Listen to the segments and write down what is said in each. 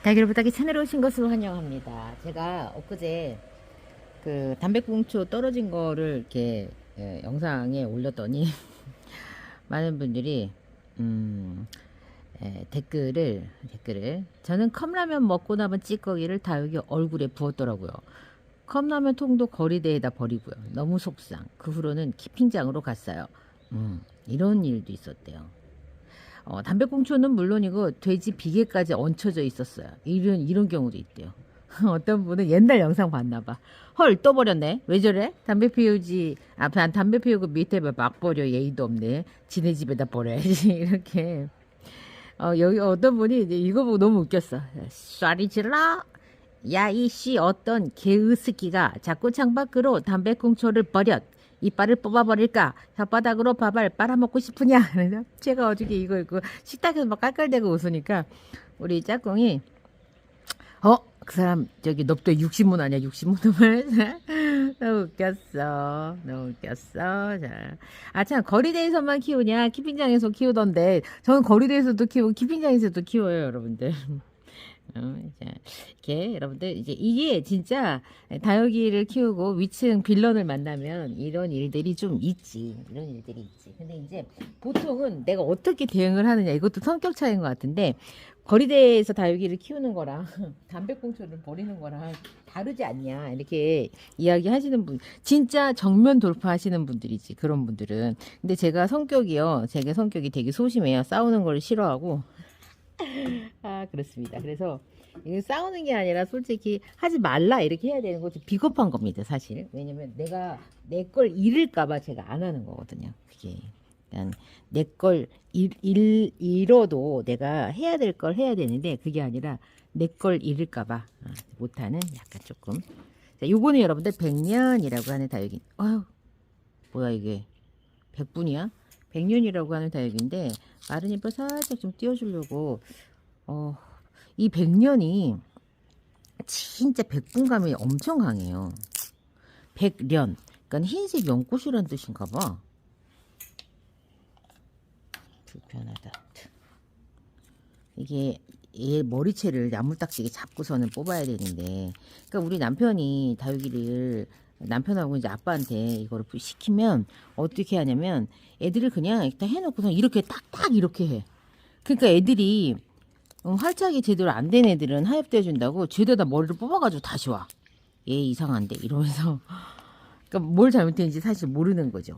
달걀 부탁이 채널에 오신 것을 환영합니다. 제가 엊그제 그 담배꽁초 떨어진 거를 이렇게 영상에 올렸더니 많은 분들이 댓글을 저는 컵라면 먹고 남은 찌꺼기를 다육이 얼굴에 부었더라고요. 컵라면 통도 거리대에다 버리고요. 너무 속상. 그 후로는 키핑장으로 갔어요. 이런 일도 있었대요. 담배꽁초는 물론이고 돼지 비계까지 얹혀져 있었어요. 이런 경우도 있대요. 어떤 분은 옛날 영상 봤나봐. 헐, 또 버렸네. 왜 저래? 담배 피우고 밑에 막 버려. 예의도 없네. 지네 집에다 버려야지. 이렇게. 여기 어떤 분이 이제 이거 보고 너무 웃겼어. 쏴리 질러. 야, 이씨 어떤 개으스키가 자꾸 창밖으로 담배꽁초를 버렸. 이빨을 뽑아버릴까? 혓바닥으로 밥알 빨아먹고 싶으냐? 그래서 제가 어저께 이거 읽고 식탁에서 막 깔깔대고 웃으니까 우리 짝꿍이 그 사람 저기 넙도 60문 아니야? 60문 너무 웃겼어. 너무 웃겼어. 자, 참 거리대에서만 키우냐? 키핑장에서 키우던데 저는 거리대에서도 키우고 키핑장에서도 키워요, 여러분들. 자, 이렇게 여러분들 이게 진짜 다육이를 키우고 위층 빌런을 만나면 이런 일들이 좀 있지. 이런 일들이 있지. 근데 이제 보통은 내가 어떻게 대응을 하느냐 이것도 성격 차이인 것 같은데 거리대에서 다육이를 키우는 거랑 담배꽁초를 버리는 거랑 다르지 않냐 이렇게 이야기하시는 분 진짜 정면 돌파하시는 분들이지 그런 분들은. 근데 제가 성격이 되게 소심해요. 싸우는 걸 싫어하고 그렇습니다. 그래서 이거 싸우는 게 아니라 솔직히 하지 말라 이렇게 해야 되는 거지 비겁한 겁니다, 사실. 왜냐면 내가 내 걸 잃을까봐 제가 안 하는 거거든요. 그게 내 걸 잃어도 내가 해야 될 걸 해야 되는데 그게 아니라 내 걸 잃을까봐 못하는 약간 조금. 자, 요거는 여러분들 백년이라고 하는 다육이. 뭐야 이게 100분이야? 백년이라고 하는 다육인데 마른 잎을 살짝 좀 띄워주려고 이 백년이 진짜 백분감이 엄청 강해요. 백련 그러니까 흰색 연꽃이란 뜻인가 봐. 불편하다. 이게 얘 머리채를 야물딱지게 잡고서는 뽑아야 되는데 그러니까 우리 남편이 다육이를 남편하고 이제 아빠한테 이거를 시키면 어떻게 하냐면 애들을 그냥 일단 해놓고서 이렇게 딱딱 이렇게 해. 그러니까 애들이 활착이 제대로 안 된 애들은 하엽대 준다고 죄다 머리를 뽑아가지고 다시 와. 얘 이상한데 이러면서 그러니까 뭘 잘못했는지 사실 모르는 거죠.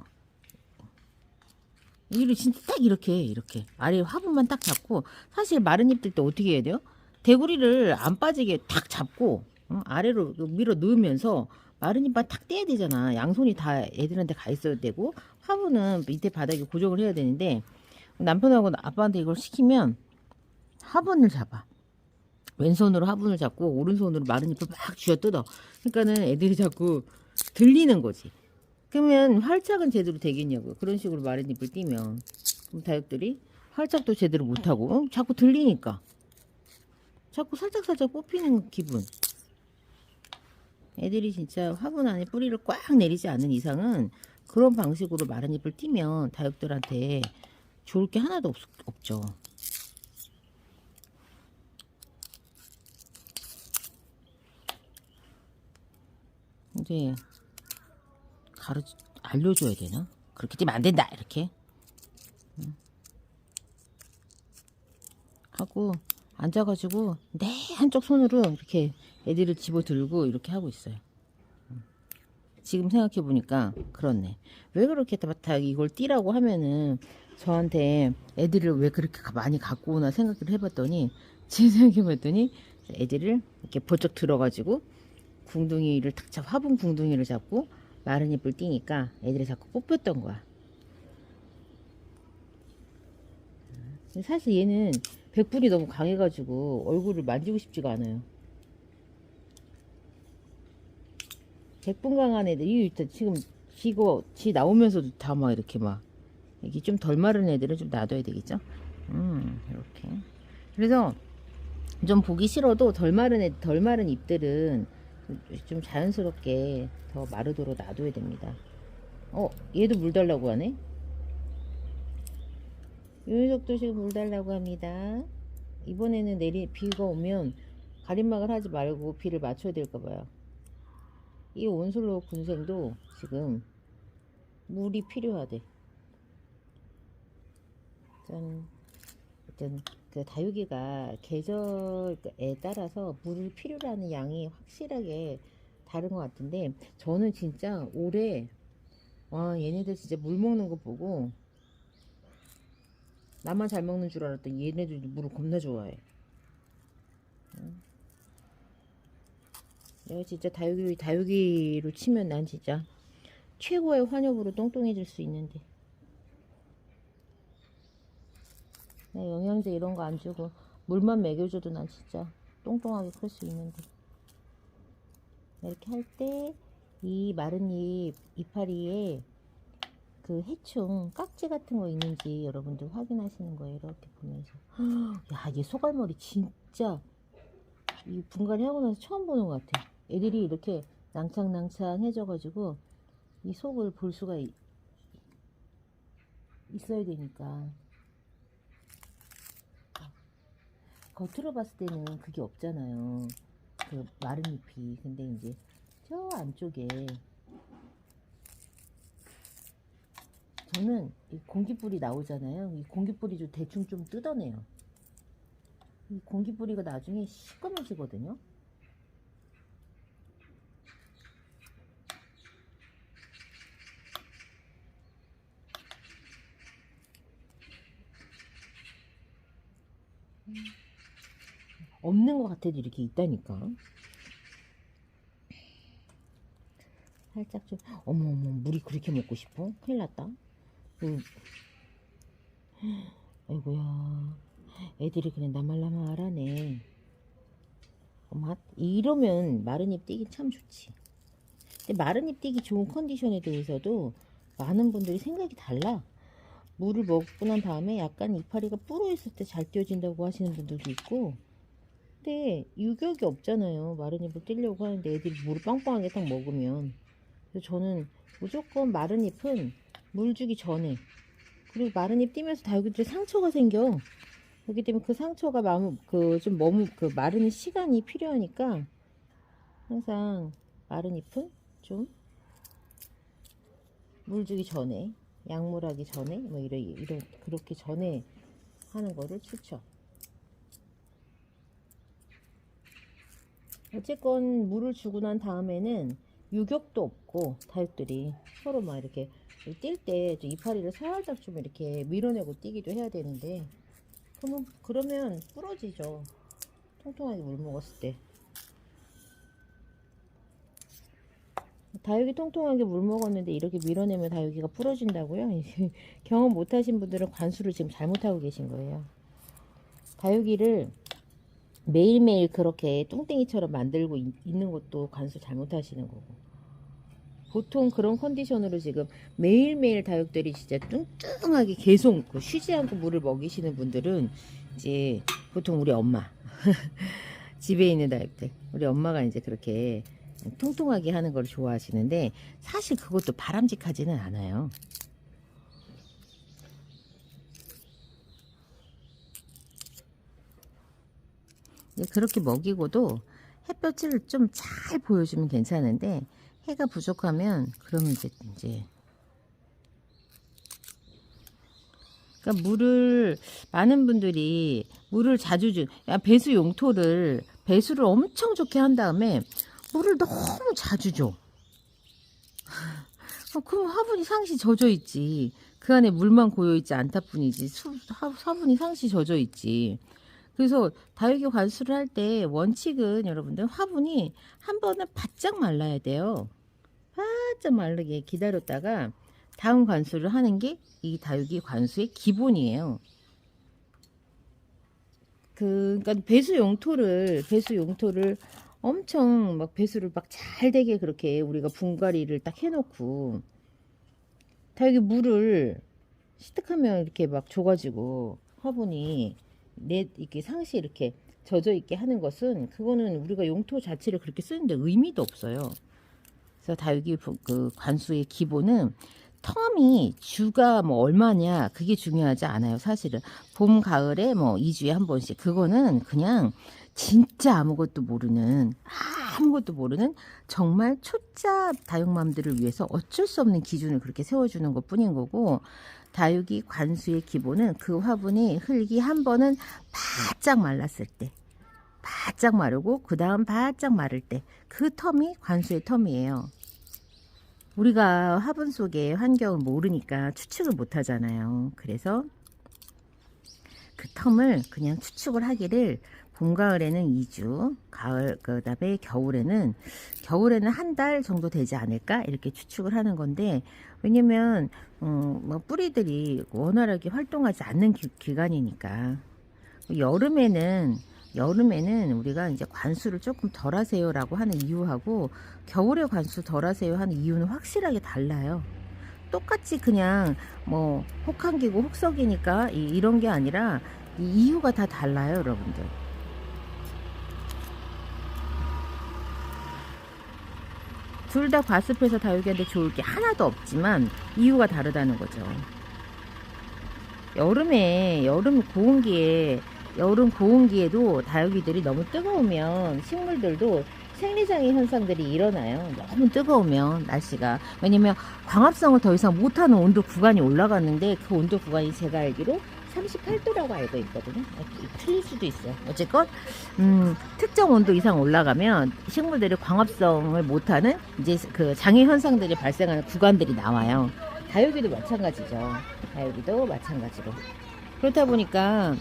이를 진짜 딱 이렇게 아래 화분만 딱 잡고 사실 마른 잎들 때 어떻게 해야 돼요? 대구리를 안 빠지게 탁 잡고 아래로 밀어 넣으면서 마른 잎만 탁 떼야 되잖아. 양손이 다 애들한테 가 있어야 되고 화분은 밑에 바닥에 고정을 해야 되는데 남편하고 아빠한테 이걸 시키면 화분을 잡아. 왼손으로 화분을 잡고 오른손으로 마른 잎을 막 쥐어뜯어. 그러니까는 애들이 자꾸 들리는 거지. 그러면 활착은 제대로 되겠냐고요. 그런 식으로 마른 잎을 띄면. 그럼 다육들이 활착도 제대로 못하고 자꾸 들리니까. 자꾸 살짝살짝 뽑히는 기분. 애들이 진짜 화분 안에 뿌리를 꽉 내리지 않는 이상은 그런 방식으로 마른 잎을 띄면 다육들한테 좋을 게 하나도 없죠. 이제 알려줘야 되나? 그렇게 뛰면 안 된다 이렇게 하고 앉아가지고 내 한쪽 손으로 이렇게 애들을 집어들고 이렇게 하고 있어요. 지금 생각해 보니까 그렇네. 왜 그렇게 다 이걸 띄라고 하면은 저한테 애들을 왜 그렇게 많이 갖고 오나 생각을 해봤더니 지금 생각해 봤더니 애들을 이렇게 번쩍 들어가지고 궁둥이를 탁 잡 화분 궁둥이를 잡고 마른 잎을 띄니까 애들이 자꾸 뽑혔던 거야. 사실 얘는 백불이 너무 강해가지고 얼굴을 만지고 싶지가 않아요. 백분 강한 애들이 지금 지 나오면서도 다 막 이렇게 막 이게 좀 덜 마른 애들은 좀 놔둬야 되겠죠. 이렇게. 그래서 좀 보기 싫어도 덜 마른 잎들은 좀 자연스럽게 더 마르도록 놔둬야 됩니다. 얘도 물 달라고 하네. 요 녀석도 지금 물 달라고 합니다. 이번에는 비가 오면 가림막을 하지 말고 비를 맞춰야 될까 봐요. 이 온슬로우 군생도 지금 물이 필요하대. 일단 그 다육이가 계절에 따라서 물을 필요로 하는 양이 확실하게 다른 것 같은데, 저는 진짜 올해 와 얘네들 진짜 물 먹는 거 보고 나만 잘 먹는 줄 알았더니 얘네들 물을 겁나 좋아해. 내가 진짜 다육이로 치면 난 진짜 최고의 환엽으로 똥똥해질 수 있는데, 영양제 이런 거 안 주고 물만 먹여줘도 난 진짜 똥똥하게 클 수 있는데, 이렇게 할 때 이 마른 잎 이파리에 그 해충 깍지 같은 거 있는지 여러분들 확인하시는 거예요. 이렇게 보면서 야, 얘 소갈머리 진짜 이 분갈이 하고 나서 처음 보는 것 같아. 애들이 이렇게 낭창낭창해져 가지고 이 속을 볼 수가 있어야 되니까. 겉으로 봤을 때는 그게 없잖아요, 그 마른 잎이. 근데 이제 저 안쪽에 저는 이 공기뿌리 나오잖아요. 이 공기뿌리도 대충 좀 뜯어내요. 이 공기뿌리가 나중에 시꺼매지거든요. 없는 것 같아도 이렇게 있다니까. 살짝 좀, 어머 물이 그렇게 먹고 싶어? 큰일 났다. 아이고야, 애들이 그냥 나말나말하네. 엄마, 이러면 마른 잎 띄기 참 좋지. 근데 마른 잎 띄기 좋은 컨디션에 대해서도 많은 분들이 생각이 달라. 물을 먹고 난 다음에 약간 이파리가 불어 있을 때 잘 띄어진다고 하시는 분들도 있고, 근데 유격이 없잖아요. 마른 잎을 띄려고 하는데 애들이 물을 빵빵하게 딱 먹으면. 그래서 저는 무조건 마른 잎은 물 주기 전에, 그리고 마른 잎 띄면서 다육이들이 상처가 생겨. 그렇기 때문에 그 상처가 그 마르는 시간이 필요하니까 항상 마른 잎은 좀 물 주기 전에, 약물하기 전에, 뭐 이런 그렇게 전에 하는 거를 추천. 어쨌건 물을 주고 난 다음에는 유격도 없고 다육들이 서로 막 이렇게 뛸 때 이파리를 살짝 좀 이렇게 밀어내고 뛰기도 해야 되는데, 그러면 부러지죠. 통통하게 물 먹었을 때. 다육이 통통하게 물 먹었는데 이렇게 밀어내면 다육이가 부러진다고요? 경험 못하신 분들은 관수를 지금 잘못하고 계신 거예요. 다육이를 매일매일 그렇게 뚱땡이처럼 만들고 있는 것도 관수 잘못하시는 거고, 보통 그런 컨디션으로 지금 매일매일 다육들이 진짜 뚱뚱하게 계속 쉬지 않고 물을 먹이시는 분들은 이제 보통 우리 엄마 집에 있는 다육들, 우리 엄마가 이제 그렇게 통통하게 하는 걸 좋아하시는데, 사실 그것도 바람직하지는 않아요. 그렇게 먹이고도 햇볕을 좀 잘 보여주면 괜찮은데, 해가 부족하면 그러면 이제 그러니까 많은 분들이 물을 자주 배수를 엄청 좋게 한 다음에 물을 너무 자주 줘. 그럼 화분이 상시 젖어 있지. 그 안에 물만 고여 있지 않다 뿐이지 화분이 상시 젖어 있지. 그래서 다육이 관수를 할 때 원칙은 여러분들 화분이 한 번은 바짝 말라야 돼요. 바짝 마르게 기다렸다가 다음 관수를 하는 게 이 다육이 관수의 기본이에요. 그러니까 배수 용토를 엄청 막 배수를 막 잘 되게 그렇게 우리가 분갈이를 딱 해놓고 다육이 물을 시뜩하면 이렇게 막 줘가지고 화분이 이렇게 상시 이렇게 젖어 있게 하는 것은, 그거는 우리가 용토 자체를 그렇게 쓰는데 의미도 없어요. 그래서 다육이 그 관수의 기본은 텀이 주가 뭐 얼마냐 그게 중요하지 않아요. 사실은 봄 가을에 뭐 2주에 한 번씩, 그거는 그냥 진짜 아무것도 모르는 정말 초짜 다육맘들을 위해서 어쩔 수 없는 기준을 그렇게 세워주는 것 뿐인 거고, 다육이 관수의 기본은 그 화분이 흙이 한 번은 바짝 말랐을 때, 바짝 마르고 그 다음 바짝 마를 때, 그 텀이 관수의 텀이에요. 우리가 화분 속의 환경을 모르니까 추측을 못 하잖아요. 그래서 그 텀을 그냥 추측을 하기를, 봄 가을에는 2주, 그 다음에 겨울에는 한 달 정도 되지 않을까 이렇게 추측을 하는 건데, 왜냐면 뭐 뿌리들이 원활하게 활동하지 않는 기간이니까. 여름에는 우리가 이제 관수를 조금 덜 하세요라고 하는 이유하고, 겨울에 관수 덜 하세요 하는 이유는 확실하게 달라요. 똑같이 그냥 뭐 혹한기고 혹석이니까 이런 게 아니라 이 이유가 다 달라요, 여러분들. 둘 다 과습해서 다육이한테 좋을 게 하나도 없지만 이유가 다르다는 거죠. 여름 고온기에도 다육이들이 너무 뜨거우면 식물들도 생리장애 현상들이 일어나요. 너무 뜨거우면 날씨가. 왜냐면 광합성을 더 이상 못하는 온도 구간이 올라갔는데, 그 온도 구간이 제가 알기로 38도라고 알고 있거든요. 틀릴 수도 있어요. 어쨌건 특정 온도 이상 올라가면 식물들이 광합성을 못하는 이제 그 장애 현상들이 발생하는 구간들이 나와요. 다육이도 마찬가지죠. 다육이도 마찬가지로. 그렇다 보니까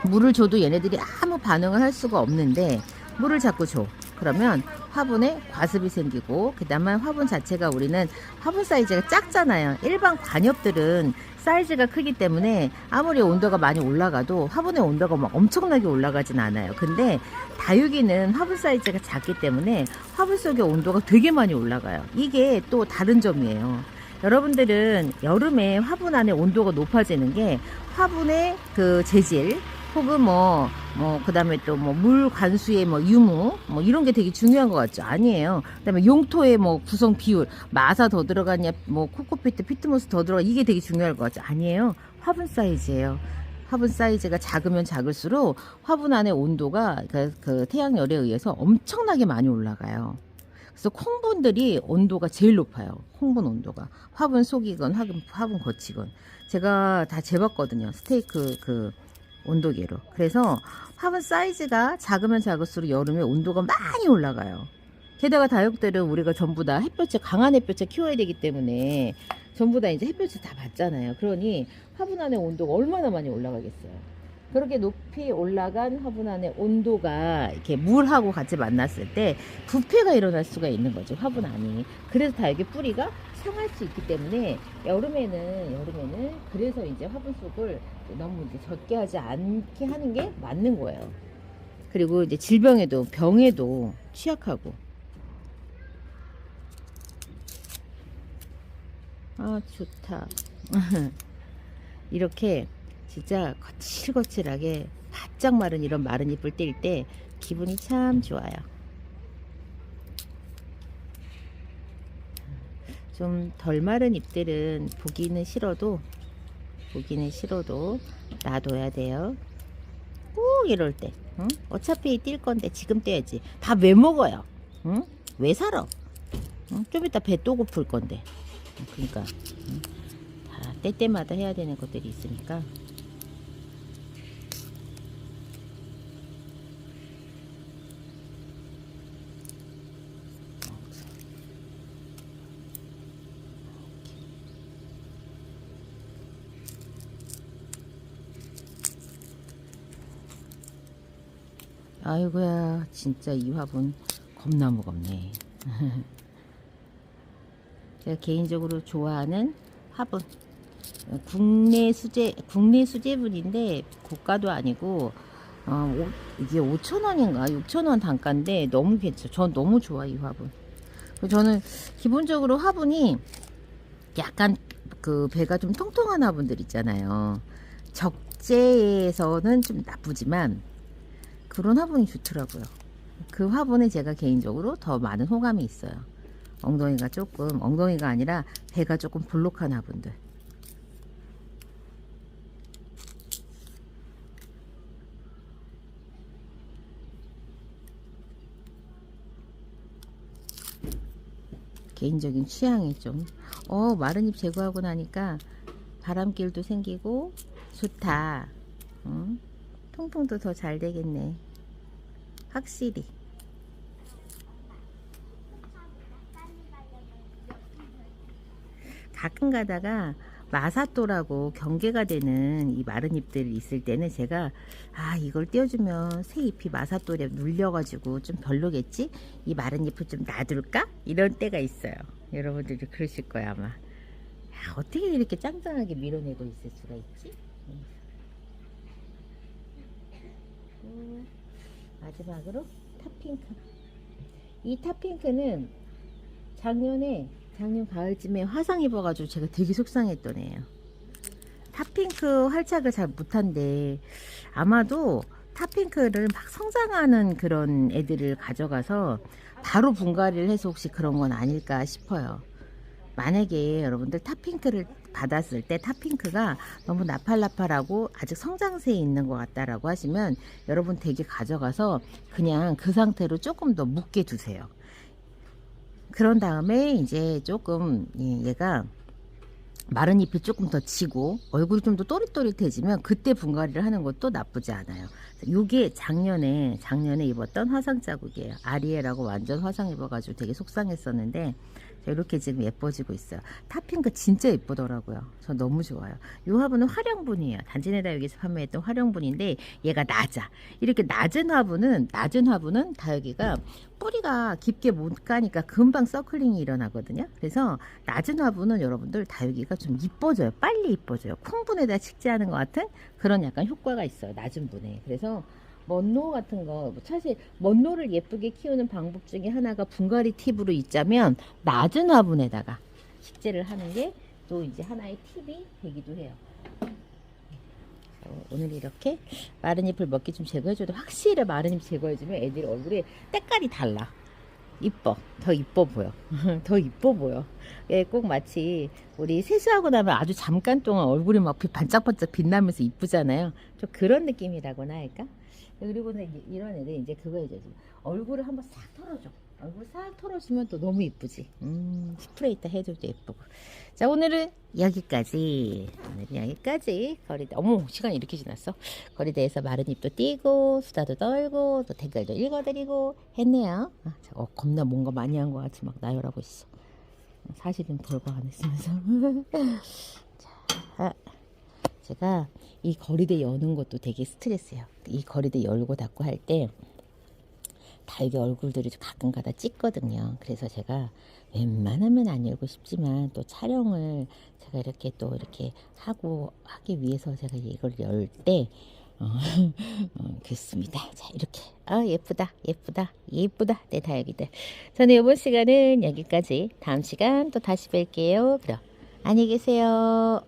물을 줘도 얘네들이 아무 반응을 할 수가 없는데, 물을 자꾸 줘. 그러면 화분에 과습이 생기고, 그 다음에 화분 자체가, 우리는 화분 사이즈가 작잖아요. 일반 관엽들은 사이즈가 크기 때문에 아무리 온도가 많이 올라가도 화분의 온도가 막 엄청나게 올라가진 않아요. 근데 다육이는 화분 사이즈가 작기 때문에 화분 속의 온도가 되게 많이 올라가요. 이게 또 다른 점이에요. 여러분들은 여름에 화분 안에 온도가 높아지는 게 화분의 그 재질, 혹은 그 다음에 또 물 관수의 유무, 이런 게 되게 중요한 것 같죠? 아니에요. 그 다음에 용토의 구성 비율, 마사 더 들어가냐, 코코피트, 피트모스 더 들어가, 이게 되게 중요할 것 같죠? 아니에요. 화분 사이즈예요. 화분 사이즈가 작으면 작을수록 화분 안의 온도가 그 태양열에 의해서 엄청나게 많이 올라가요. 그래서 콩분들이 온도가 제일 높아요. 콩분 온도가. 화분 속이건 화분 겉이건. 제가 다 재봤거든요. 스테이크 그 온도계로. 그래서 화분 사이즈가 작으면 작을수록 여름에 온도가 많이 올라가요. 게다가 다육들은 우리가 전부 다 강한 햇볕에 키워야 되기 때문에 전부 다 이제 햇볕을 다 받잖아요. 그러니 화분 안의 온도가 얼마나 많이 올라가겠어요. 그렇게 높이 올라간 화분 안의 온도가 이렇게 물하고 같이 만났을 때 부패가 일어날 수가 있는 거죠, 화분 안이. 그래서 다육이 뿌리가 상할 수 있기 때문에 여름에는 그래서 이제 화분 속을 너무 이제 젖게 하지 않게 하는 게 맞는 거예요. 그리고 이제 병에도 취약하고. 아, 좋다. 이렇게 진짜 거칠거칠하게 바짝 마른 이런 마른 잎을 뗄 때 기분이 참 좋아요. 좀 덜 마른 잎들은 보기는 싫어도 놔둬야 돼요. 꼭 이럴 때. 응? 어차피 뛸 건데 지금 떼야지. 다 왜 먹어요? 응? 왜 살아? 응? 좀 이따 배 또 고플 건데. 그러니까 응? 다 때때마다 해야 되는 것들이 있으니까. 아이고야, 진짜 이 화분 겁나 무겁네. 제가 개인적으로 좋아하는 화분, 국내 수제분인데 고가도 아니고 이게 5,000원인가 6,000원 단가인데 너무 괜찮아. 전 너무 좋아, 이 화분. 저는 기본적으로 화분이 약간 그 배가 좀 통통한 화분들 있잖아요. 적재에서는 좀 나쁘지만 그런 화분이 좋더라고요. 그 화분에 제가 개인적으로 더 많은 호감이 있어요. 엉덩이가 아니라 배가 조금 볼록한 화분들. 개인적인 취향이 좀 마른 잎 제거하고 나니까 바람길도 생기고 좋다. 통풍도 더 잘 되겠네. 확실히. 가끔 가다가 마사토라고 경계가 되는 이 마른 잎들이 있을 때는 제가 이걸 떼어주면 새 잎이 마사토에 눌려가지고 좀 별로겠지? 이 마른 잎을 좀 놔둘까? 이런 때가 있어요. 여러분들이 그러실 거야 아마. 어떻게 이렇게 짱짱하게 밀어내고 있을 수가 있지? 마지막으로 탑핑크. 이 탑핑크는 작년 가을쯤에 화상 입어가지고 제가 되게 속상했던 애예요. 탑핑크 활착을 잘 못한대. 아마도 탑핑크를 막 성장하는 그런 애들을 가져가서 바로 분갈이를 해서 혹시 그런 건 아닐까 싶어요. 만약에 여러분들 탑핑크를 받았을 때 탑핑크가 너무 나팔나팔하고 아직 성장세에 있는 것 같다라고 하시면 여러분 댁에 가져가서 그냥 그 상태로 조금 더 묵게 두세요. 그런 다음에 이제 조금 얘가 마른 잎이 조금 더 지고 얼굴이 좀 더 또릿또릿해지면 그때 분갈이를 하는 것도 나쁘지 않아요. 요게 작년에 입었던 화상 자국이에요. 아리에라고 완전 화상 입어가지고 되게 속상했었는데 이렇게 지금 예뻐지고 있어요. 탑핑크 진짜 예쁘더라고요. 저 너무 좋아요. 요 화분은 활용분이에요. 단지네다 여기서 판매했던 활용분인데 얘가 낮아. 이렇게 낮은 화분은 다육이가 뿌리가 깊게 못 가니까 금방 서클링이 일어나거든요. 그래서 낮은 화분은 여러분들 다육이가 좀 이뻐져요. 빨리 이뻐져요. 콩분에다 식재하는 것 같은 그런 약간 효과가 있어요. 낮은 분에. 그래서 먼로 같은 거, 사실 먼로를 예쁘게 키우는 방법 중에 하나가 분갈이 팁으로 있자면 낮은 화분에다가 식재를 하는 게 또 이제 하나의 팁이 되기도 해요. 오늘 이렇게 마른 잎을 먹기 좀 제거해줘도 확실히 마른 잎 제거해주면 애들 얼굴에 때깔이 달라. 이뻐. 더 이뻐 보여. 더 이뻐 보여. 예, 꼭 마치 우리 세수하고 나면 아주 잠깐 동안 얼굴이 막 반짝반짝 빛나면서 이쁘잖아요. 좀 그런 느낌이라고나 할까? 그리고는 이런 애들 이제 그거 해줘야지. 얼굴을 한번 싹 털어줘. 얼굴 싹 털어주면 또 너무 이쁘지. 스프레이 딱 해줘도 예쁘고. 자, 오늘은 여기까지. 거리대. 어머, 시간이 이렇게 지났어. 거리대에서 마른 잎도 띄고, 수다도 떨고, 또 댓글도 읽어드리고 했네요. 겁나 뭔가 많이 한 것 같이 막 나열하고 있어. 사실은 별거 안 했으면서. 자, 제가 이 거리대 여는 것도 되게 스트레스예요. 이 거리대 열고 닫고 할 때 다육이 얼굴들이 가끔 가다 찍거든요. 그래서 제가 웬만하면 안 열고 싶지만 또 촬영을 제가 이렇게 또 이렇게 하기 위해서 제가 이걸 열 때 그렇습니다. 자, 이렇게 예쁘다 내 다육이들. 저는 이번 시간은 여기까지. 다음 시간 또 다시 뵐게요. 그럼 안녕히 계세요.